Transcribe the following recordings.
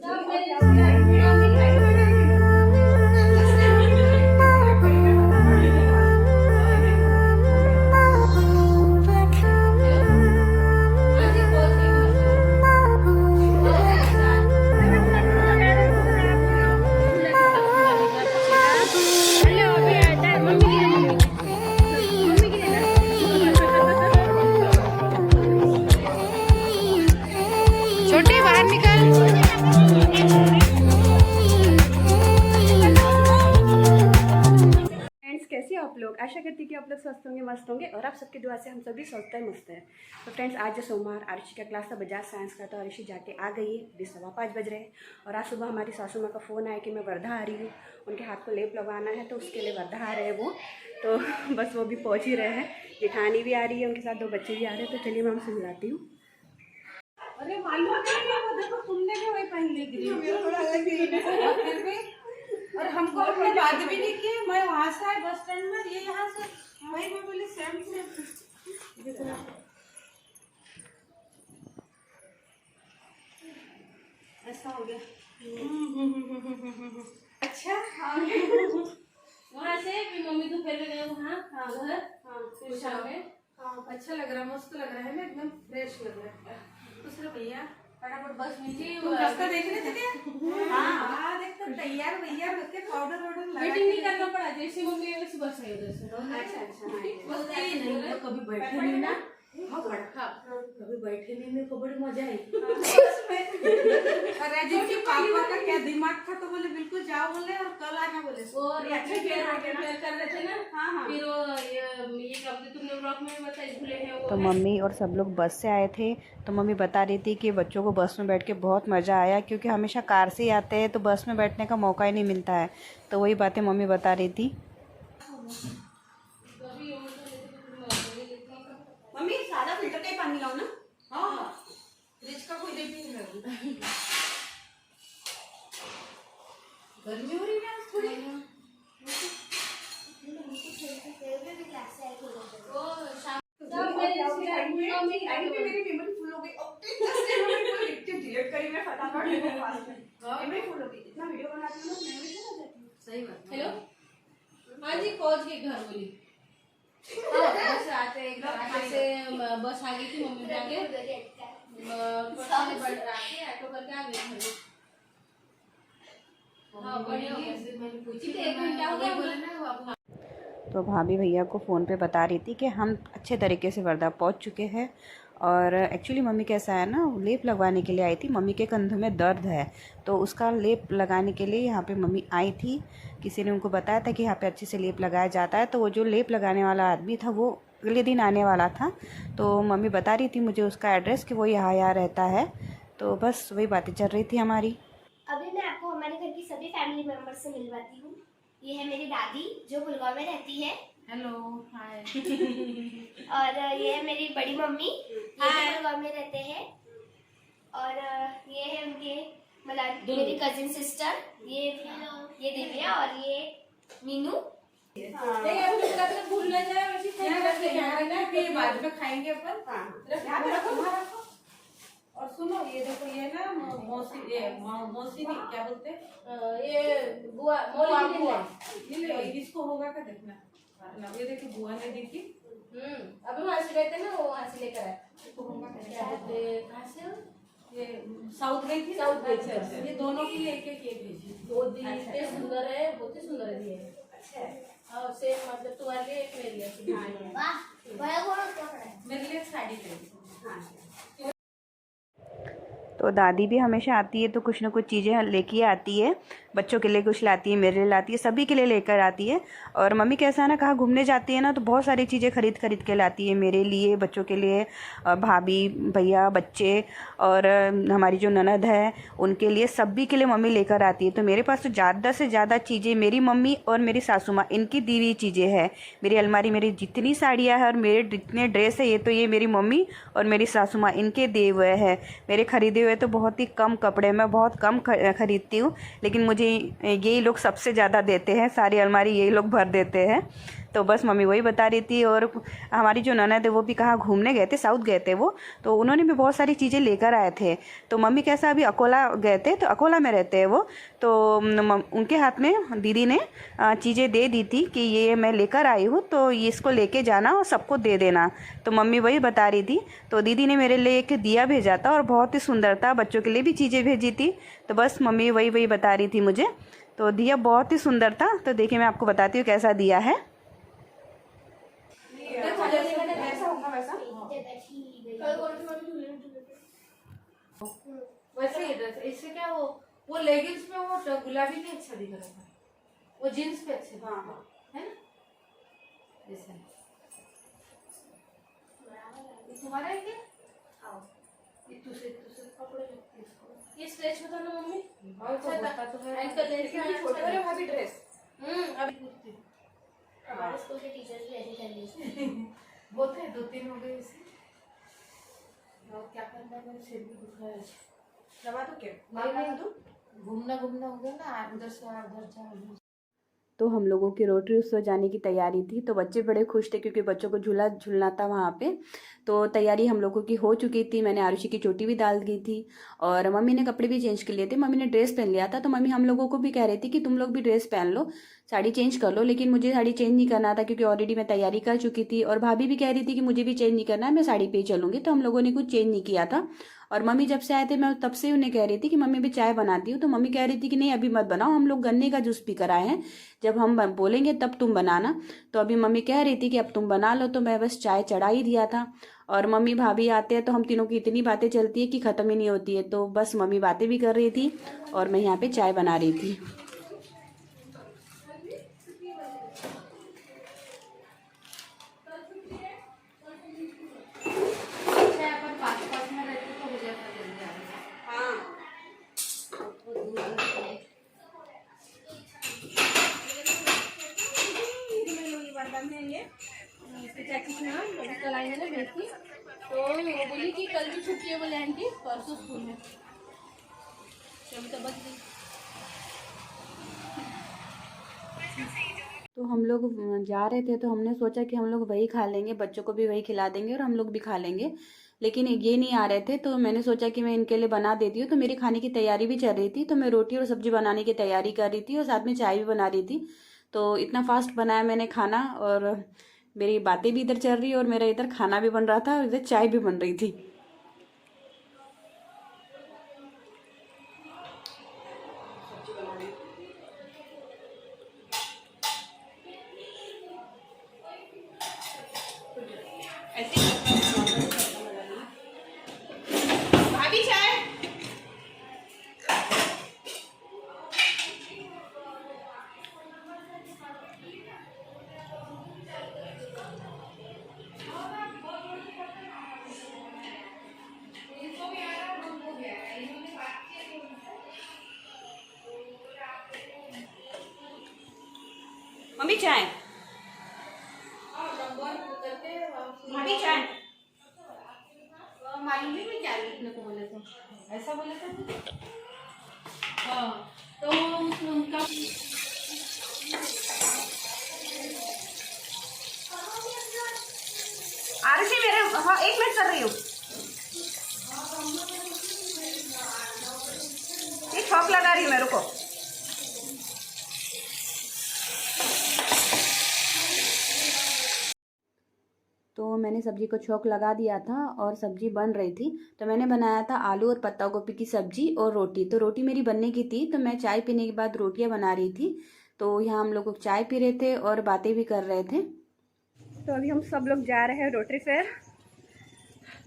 छोटे बाहर निकल। कैसे हो आप लोग? आशा करती कि आप लोग स्वस्थ होंगे, मस्त होंगे और आप सबकी दुआ से हम सभी स्वस्थ है, मस्त है। तो फ्रेंड्स, आज जो सोमवार आरुषि का क्लास था बजाज साइंस का, तो आरुषि जाके आ गई है। अभी 5:15 बज रहे हैं और आज सुबह हमारी सासू माँ का फ़ोन आया कि मैं वर्धा आ रही हूँ, उनके हाथ को लेप लगवाना है, तो उसके लिए वर्धा आ रहे हैं वो। तो बस वो भी पहुँच ही रहे हैं। जेठानी भी आ रही है, उनके साथ 2 बच्चे भी आ रहे हैं। तो चलिए मैं उनसे मिलाती हूँ। अरे मालूम नहीं, वो देखो तुमने भी वही पहन ली ग्रीन, और हमको अपने बात भी नहीं की। मैं वहाँ से आई बस स्टैंड में, ये यहाँ से वही, मैं बोली सेम सेम। ऐसा हो गया। अच्छा वहाँ से फिर मम्मी तो पहले गए वहाँ घर, फिर शाम में। अच्छा लग रहा है, मस्त लग रहा है ना, एकदम फ्रेश लग रहा है। दूसरा भैया फटाफट बस मिली, रास्ता देख रहे थे क्या? हाँ देखो तैयार भैया होके पाउडर वाउडर लगा, वेटिंग नहीं करना पड़ा। जैसे मम्मी वैसे बस आई उधर से। अच्छा बस नहीं तो कभी बैठे नहीं ना। हाँ कभी बैठे नहीं, मेरे को बड़ी मजा आई। और अजय के पापा का क्या दिमाग था, तो बोले बिल्कुल जाओ बोले और कल आना बोले। और अच्छा प्यार कर रहे थे ना। हाँ फिर ये कब तुमने ब्लॉग में बताई भूले हैं वो। तो मम्मी और सब लोग बस से आए थे। तो मम्मी बता रही थी कि बच्चों को बस में बैठ के बहुत मज़ा आया, क्योंकि हमेशा कार से ही आते हैं तो बस में बैठने का मौका ही नहीं मिलता है। तो वही बातें मम्मी बता रही थी। मम्मी सादा फिल्टर का ही पानी लाओ ना। हाँ फ्रिज का कोई देती नहीं लगी। गर्मी हो रही है आज थोड़ी। मेरी मेमोरी फुल हो गई। डिलीट करी मैं फटाफट, मेमोरी फुल हो गई। इतना वीडियो बनाती हूँ ना, मेमोरी फुल हो जाती है। सही बात। हेलो हाँ जी, पहुँच गए घर बोली। बस आते एकदम से बस आ गई थी, मम्मी भी आ गए, ऑटो करके आ गए घर। हाँ बढ़िया, मैंने पूछी 1 घंटा हो गया बोले ना। तो भाभी भैया को फ़ोन पे बता रही थी कि हम अच्छे तरीके से वर्धा पहुंच चुके हैं। और एक्चुअली मम्मी कैसा है ना, लेप लगवाने के लिए आई थी। मम्मी के कंधों में दर्द है, तो उसका लेप लगाने के लिए यहाँ पे मम्मी आई थी। किसी ने उनको बताया था कि यहाँ पे अच्छे से लेप लगाया जाता है। तो वो जो लेप लगाने वाला आदमी था वो अगले दिन आने वाला था। तो मम्मी बता रही थी मुझे उसका एड्रेस कि वो यहाँ रहता है। तो बस वही बातें चल रही थी हमारी। अभी मैं आपको हमारे घर की सभी फैमिली मेंबर से मिलवाती हूँ। ये है मेरी दादी जो गुड़गांव में रहती है। Hello hi. और ये है मेरी बड़ी मम्मी, ये भी गुड़गांव में रहते हैं। और ये है उनके मतलब मेरी कजिन सिस्टर, ये दिव्या और ये मीनू। भूल न जाए वैसे बाद में खाएंगे अपन। और सुनो ये देखो, ये ना मौसी नहीं क्या बोलते, ये बुआ इसको होगा क्या देखना। ये देखिए बुआ ने देखी, अभी वहाँ से गए थे ना, वो वहाँ से लेकर आए। कहाँ से ये साउथ गई थी, साउथ गई थी। ये दोनों की एक भेजी। बहुत ही सुंदर है, बहुत ही सुंदर है ये। अच्छा सेम मतलब तुम्हारे लिए एक मेरे लिए। मेरे लिए साड़ी खरीदी। तो दादी भी हमेशा आती है तो कुछ ना कुछ चीज़ें लेके आती है। बच्चों के लिए कुछ लाती है, मेरे लिए लाती है, सभी के लिए लेकर आती है। और मम्मी कैसा है ना, कहाँ घूमने जाती है ना तो बहुत सारी चीज़ें खरीद के लाती है, मेरे लिए, बच्चों के लिए, भाभी भैया बच्चे और हमारी जो ननद है उनके लिए, सभी के लिए मम्मी लेकर आती है। तो मेरे पास तो ज़्यादा से ज़्यादा चीज़ें मेरी मम्मी और मेरी सासू माँ इनकी दी हुई चीज़ें हैं। मेरी अलमारी मेरी जितनी साड़ियाँ हैं और मेरे जितने ड्रेस है, ये मेरी मम्मी और मेरी सासू माँ इनके दिए हुए हैं। मेरे खरीदे हुए तो बहुत ही कम कपड़े, मैं बहुत कम खरीदती हूँ, लेकिन मुझे यही लोग सबसे ज़्यादा देते हैं। सारी अलमारी यही लोग भर देते हैं। तो बस मम्मी वही बता रही थी। और हमारी जो ननद है वो भी कहाँ घूमने गए थे, साउथ गए थे वो, तो उन्होंने भी बहुत सारी चीज़ें लेकर आए थे। तो मम्मी कैसा अभी अकोला गए थे, तो अकोला में रहते हैं वो, तो उनके हाथ में दीदी ने चीज़ें दे दी थी कि ये मैं लेकर आई हूँ, तो ये इसको लेके जाना और सबको दे देना। तो मम्मी वही बता रही थी। तो दीदी ने मेरे लिए एक दिया भेजा था और बहुत ही सुंदर था, बच्चों के लिए भी चीज़ें भेजी थी। तो बस मम्मी वही बता रही थी मुझे। तो दिया बहुत ही सुंदर था। तो देखिए मैं आपको बताती हूँ कैसा दिया है। वैसे ही ड्रेस इससे क्या वो लेगिंग्स में वो गुलाबी नहीं अच्छा दिख रहा था, वो जीन्स पे अच्छे है ना। ऐसा तुम्हारा है क्या? ये तुझसे कपड़े ये स्ट्रेच होता ना मम्मी, बहुत अच्छा तो है। एंकल लेस में छोटे वाले भाभी ड्रेस अभी कुर्ती हमारे स्कूल के टीचर्स भी ऐसे कर रहे हैं। बहुत है, 2-3 हो गए इसे। और क्या करना है, मेरे सिर भी दुख रहा है। दवा तो क्या नहीं घूमना हो गया ना, उधर से उधर जा। तो हम लोगों की रोटरी उत्सव जाने की तैयारी थी। तो बच्चे बड़े खुश थे क्योंकि बच्चों को झूला झूलना था वहाँ पे। तो तैयारी हम लोगों की हो चुकी थी। मैंने आरुषि की चोटी भी डाल दी थी और मम्मी ने कपड़े भी चेंज कर लिए थे। मम्मी ने ड्रेस पहन लिया था, तो मम्मी हम लोगों को भी कह रही थी कि तुम लोग भी ड्रेस पहन लो, साड़ी चेंज कर लो। लेकिन मुझे साड़ी चेंज नहीं करना था क्योंकि ऑलरेडी मैं तैयारी कर चुकी थी। और भाभी भी कह रही थी कि मुझे भी चेंज नहीं करना है, मैं साड़ी पे ही चलूँगी। तो हम लोगों ने कुछ चेंज नहीं किया था। और मम्मी जब से आए थे मैं तब से उन्हें कह रही थी कि मम्मी भी चाय बनाती हूँ। तो मम्मी कह रही थी कि नहीं अभी मत बनाओ, हम लोग गन्ने का जूस पी कर आए हैं, जब हम बोलेंगे तब तुम बनाना। तो अभी मम्मी कह रही थी कि अब तुम बना लो। तो मैं बस चाय चढ़ा ही दिया था। और मम्मी भाभी आते हैं तो हम तीनों की इतनी बातें चलती है कि ख़त्म ही नहीं होती है। तो बस मम्मी बातें भी कर रही थी और मैं यहाँ पे चाय बना रही थी। कल आई है ना बेटी, तो वो बोली कि कल भी छुट्टी है, बोले आंटी परसों स्कूल है। चलो तो बच गई। तो हम लोग जा रहे थे तो हमने सोचा कि हम लोग वही खा लेंगे, बच्चों को भी वही खिला देंगे और हम लोग भी खा लेंगे। लेकिन ये नहीं आ रहे थे तो मैंने सोचा कि मैं इनके लिए बना देती हूँ। तो मेरी खाने की तैयारी भी चल रही थी, तो मैं रोटी और सब्जी बनाने की तैयारी कर रही थी और साथ में चाय भी बना रही थी। तो इतना फास्ट बनाया मैंने खाना और मेरी बातें भी इधर चल रही और मेरा इधर खाना भी बन रहा था और इधर चाय भी बन रही थी। भाभी चाय। मम्मी चाय, भाभी चाय। मालूम में क्या लिखने को बोले थे, ऐसा बोले थे। हाँ तो उनका आरुषि मेरे, हाँ 1 मिनट कर रही हूँ। ये छौक लगा रही है मेरे को। तो मैंने सब्जी को छौंक लगा दिया था और सब्जी बन रही थी। तो मैंने बनाया था आलू और पत्ता गोभी की सब्जी और रोटी। तो रोटी मेरी बनने की थी, तो मैं चाय पीने के बाद रोटियां बना रही थी। तो यहाँ हम लोग चाय पी रहे थे और बातें भी कर रहे थे। तो अभी हम सब लोग जा रहे हैं रोटरी फेयर,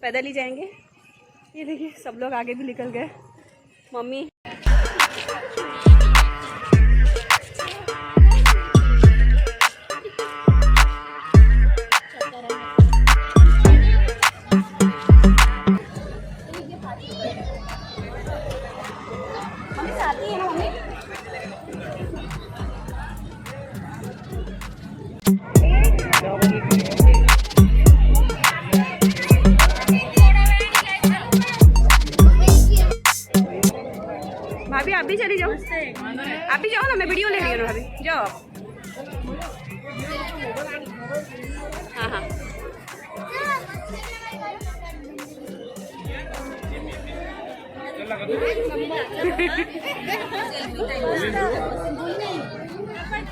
पैदल ही जाएंगे। ये देखिए सब लोग आगे भी निकल गए। मम्मी भाभी आप भी चली जाओ, आप भी जाओ ना, मैं वीडियो ले रही हूँ ना, भाभी जाओ। हाँ हाँ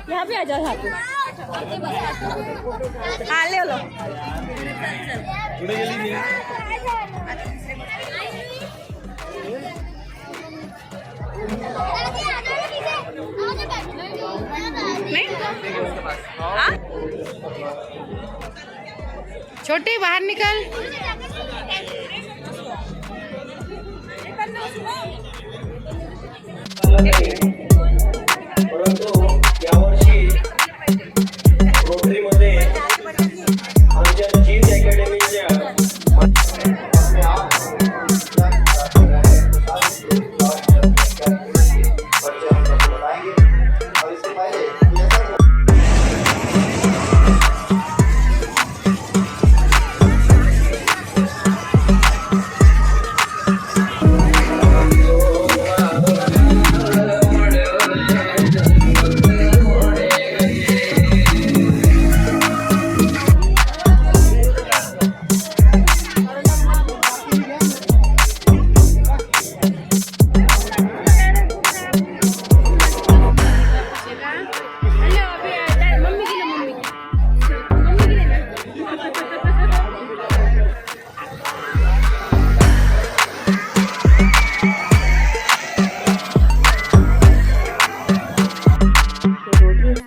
यहाँ पे आ जाओ, यहाँ पे हाँ ले लो। छोटे बाहर निकल। परंतु यावर्षी रोटरीमध्ये आमच्या चीज अकॅडमीच्या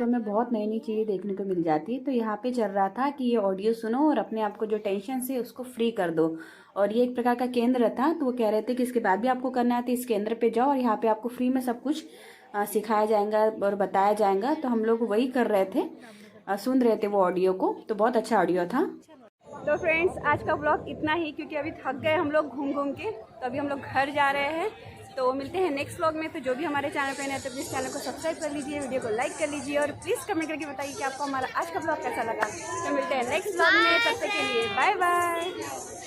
में बहुत नई नई चीज़ें देखने को मिल जाती है। तो यहाँ पे चल रहा था कि ये ऑडियो सुनो और अपने आप को जो टेंशन से उसको फ्री कर दो। और ये एक प्रकार का केंद्र था, तो वो कह रहे थे कि इसके बाद भी आपको करना है तो इस केंद्र पे जाओ और यहाँ पे आपको फ्री में सब कुछ सिखाया जाएगा और बताया जाएगा। तो हम लोग वही कर रहे थे, सुन रहे थे वो ऑडियो को। तो बहुत अच्छा ऑडियो था। तो फ्रेंड्स आज का ब्लॉग इतना ही, क्योंकि अभी थक गए हम लोग घूम घूम के। तो अभी हम लोग घर जा रहे हैं। तो मिलते हैं नेक्स्ट व्लॉग में। तो जो भी हमारे चैनल पे नए तो प्लीज़ चैनल को सब्सक्राइब कर लीजिए, वीडियो को लाइक कर लीजिए और प्लीज़ कमेंट करके बताइए कि आपको हमारा आज का ब्लॉग कैसा लगा। तो मिलते हैं नेक्स्ट व्लॉग में, तब तक के लिए बाय बाय।